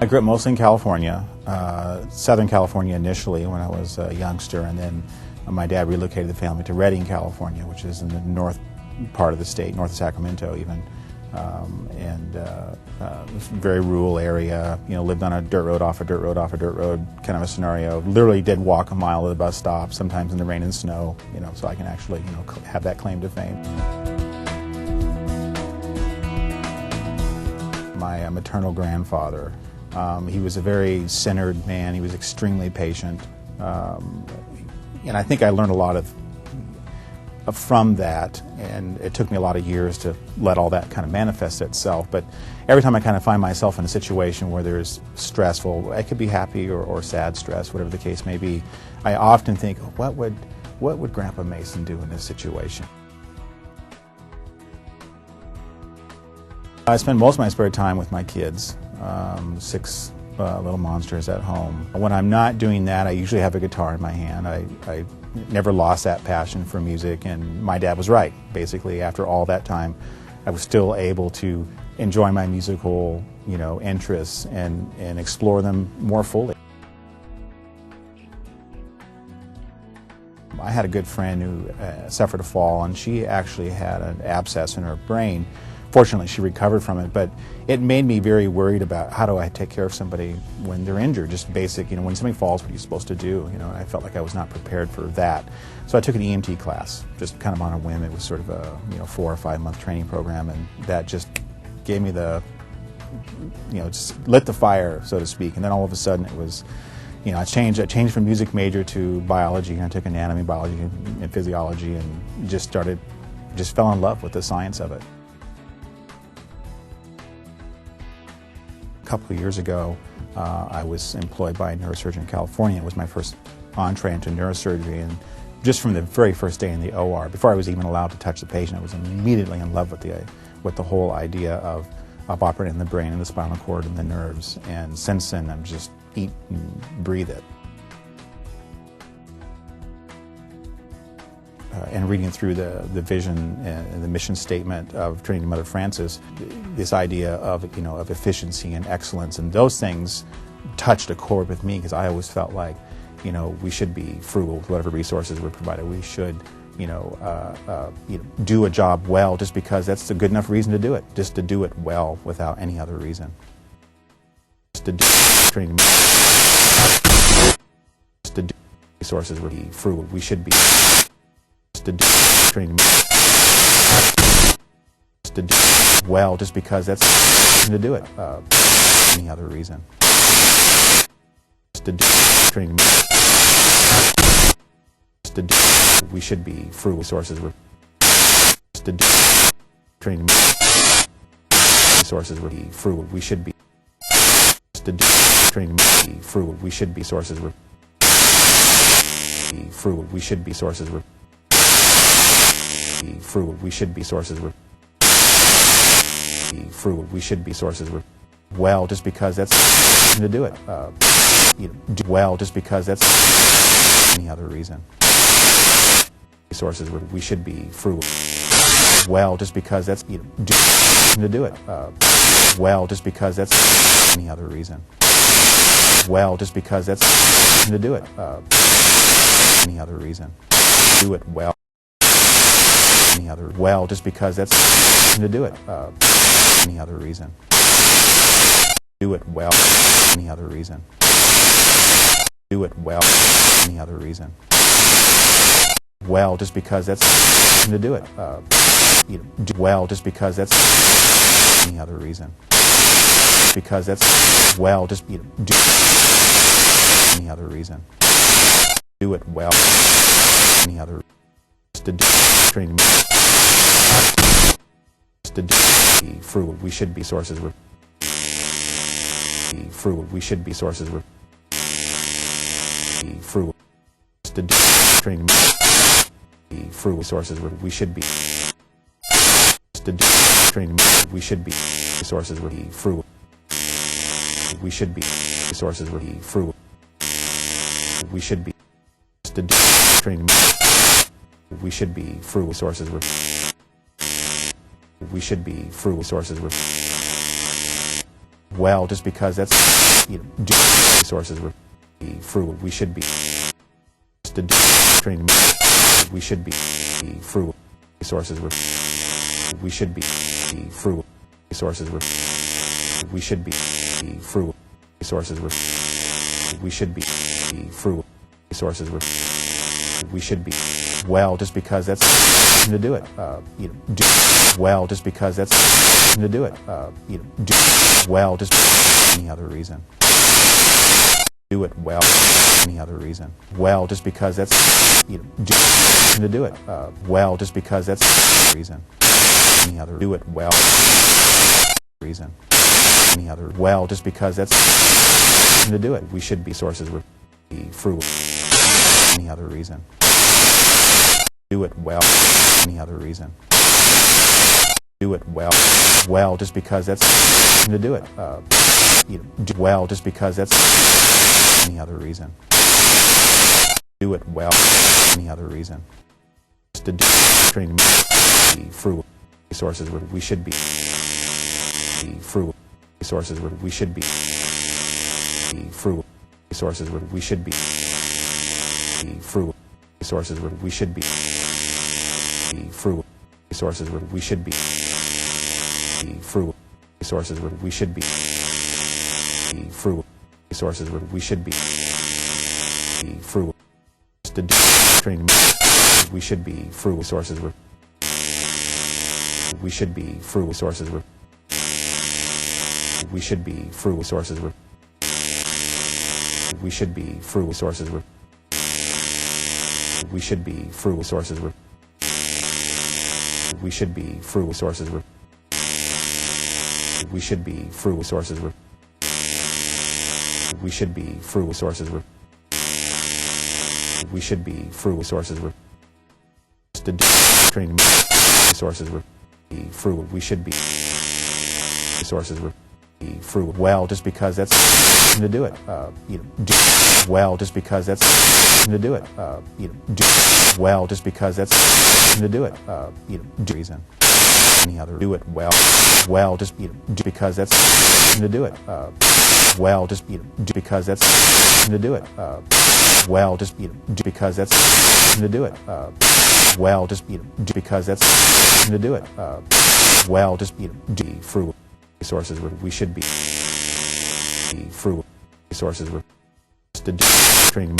I grew up mostly in California, Southern California initially when I was a youngster, and then my dad relocated the family to Redding, California, which is in the north part of the state, north of Sacramento even, and it was a very rural area. You know, lived on a dirt road, off a dirt road, off a dirt road kind of a scenario. Literally did walk a mile to the bus stop, sometimes in the rain and snow, you know, so I can actually, you know, have that claim to fame. My maternal grandfather, he was a very centered man. He was extremely patient, and I think I learned a lot from that, and it took me a lot of years to let all that kind of manifest itself. But every time I kind of find myself in a situation where there's stressful, it could be happy or sad stress, whatever the case may be, I often think, what would Grandpa Mason do in this situation? I spend most of my spare time with my kids, 6 little monsters at home. When I'm not doing that, I usually have a guitar in my hand. I never lost that passion for music, and my dad was right. Basically, after all that time, I was still able to enjoy my musical, you know, interests and explore them more fully. I had a good friend who suffered a fall, and she actually had an abscess in her brain. Fortunately, she recovered from it, but it made me very worried about how do I take care of somebody when they're injured, just basic, you know, when somebody falls, what are you supposed to do? You know, and I felt like I was not prepared for that. So I took an EMT class, just kind of on a whim. It was sort of a, you know, 4 or 5 month training program, and that just gave me the, you know, just lit the fire, so to speak. And then all of a sudden it was, you know, I changed from music major to biology, and I took anatomy, biology, and physiology, and just fell in love with the science of it. A couple of years ago, I was employed by a neurosurgeon in California. It was my first entree into neurosurgery, and just from the very first day in the OR, before I was even allowed to touch the patient, I was immediately in love with the whole idea of operating the brain and the spinal cord and the nerves. And since then, I'm just eat and breathe it. And reading through the vision and the mission statement of Trinity Mother Francis, this idea of, you know, of efficiency and excellence, and those things touched a chord with me, because I always felt like, you know, we should be frugal with whatever resources we're provided. We should, you know, do a job well just because that's a good enough reason to do it, just to do it well without any other reason. Just to do Trinity, just to do resources we're frugal. We should be. To do training, to do well, just because that's to do it. Any other reason? To do training, to do we should be frugal resources. We're to do training resources. We're frugal. We should be to do training frugal. We should be sources. We're frugal. We should be sources. We're frugal. We should be sources. We're frugal. We should be sources. We're well, just because that's to do it. You know, do well, just because that's any other reason. Sources. We should be frugal. Well, just because that's, you know, to do it. Well, just because that's any other reason. Well, just because that's to do it. Any other reason. Do it well. Any other well, just because that's to do it. Any other reason. Do it well. Any other reason. Do it well. Any other reason. Well, just because that's to do it. You know, do well, just because that's any other reason. Because that's well, just, you know, do any other reason. Do it well. Any other to do training. To do frugal. We should be sources. We're frugal. We should be sources. We're frugal. To do training. Frugal sources. We should be to do training. We should be sources. We're frugal. We should be sources. We're frugal. We should be to do training. We should be frugal sources. We should be frugal sources. well just because that's resources would be frugal. We should be training. We should be frugal. Resources would we should be frugal. Resources would we should be frugal. Resources would we should be frugal. Resources would we should be well just because that's to do it. Do well just because that's to do it. Do well just any other reason. Do it well any other reason. Well just because that's do to do it. Well just because that's reason. Any other do it well reason. Any other well just because that's to do it. We should be sources would be frugal. Any other reason. Do it well any other reason. Do it well just because that's to do it. Do well just because that's any other reason. Do it well any other reason. Just to do training frugal resources where we should be frugal resources where we should be frugal resources where we should be frugal resources where we should be frugal resources where we should be frugal resources where we should be frugal resources where we should be frugal to do training we should be frugal resources where we should be frugal resources where we should be frugal resources where we should be frugal resources where we should be frugal resources where we should be frugal resources where we should be frugal resources where we should be frugal resources where we should be frugal resources where to do training resources where frugal we should be resources where frugal well just because that's to do it. Do well just because that's to do it. Do well just because that's to do it. Do reason. Any other do it well just because that's to do it. Well just because that's to do it. Well just because that's to do it. Well just because that's to do it. Well just be frugal resources where we should be frugal resources where to do training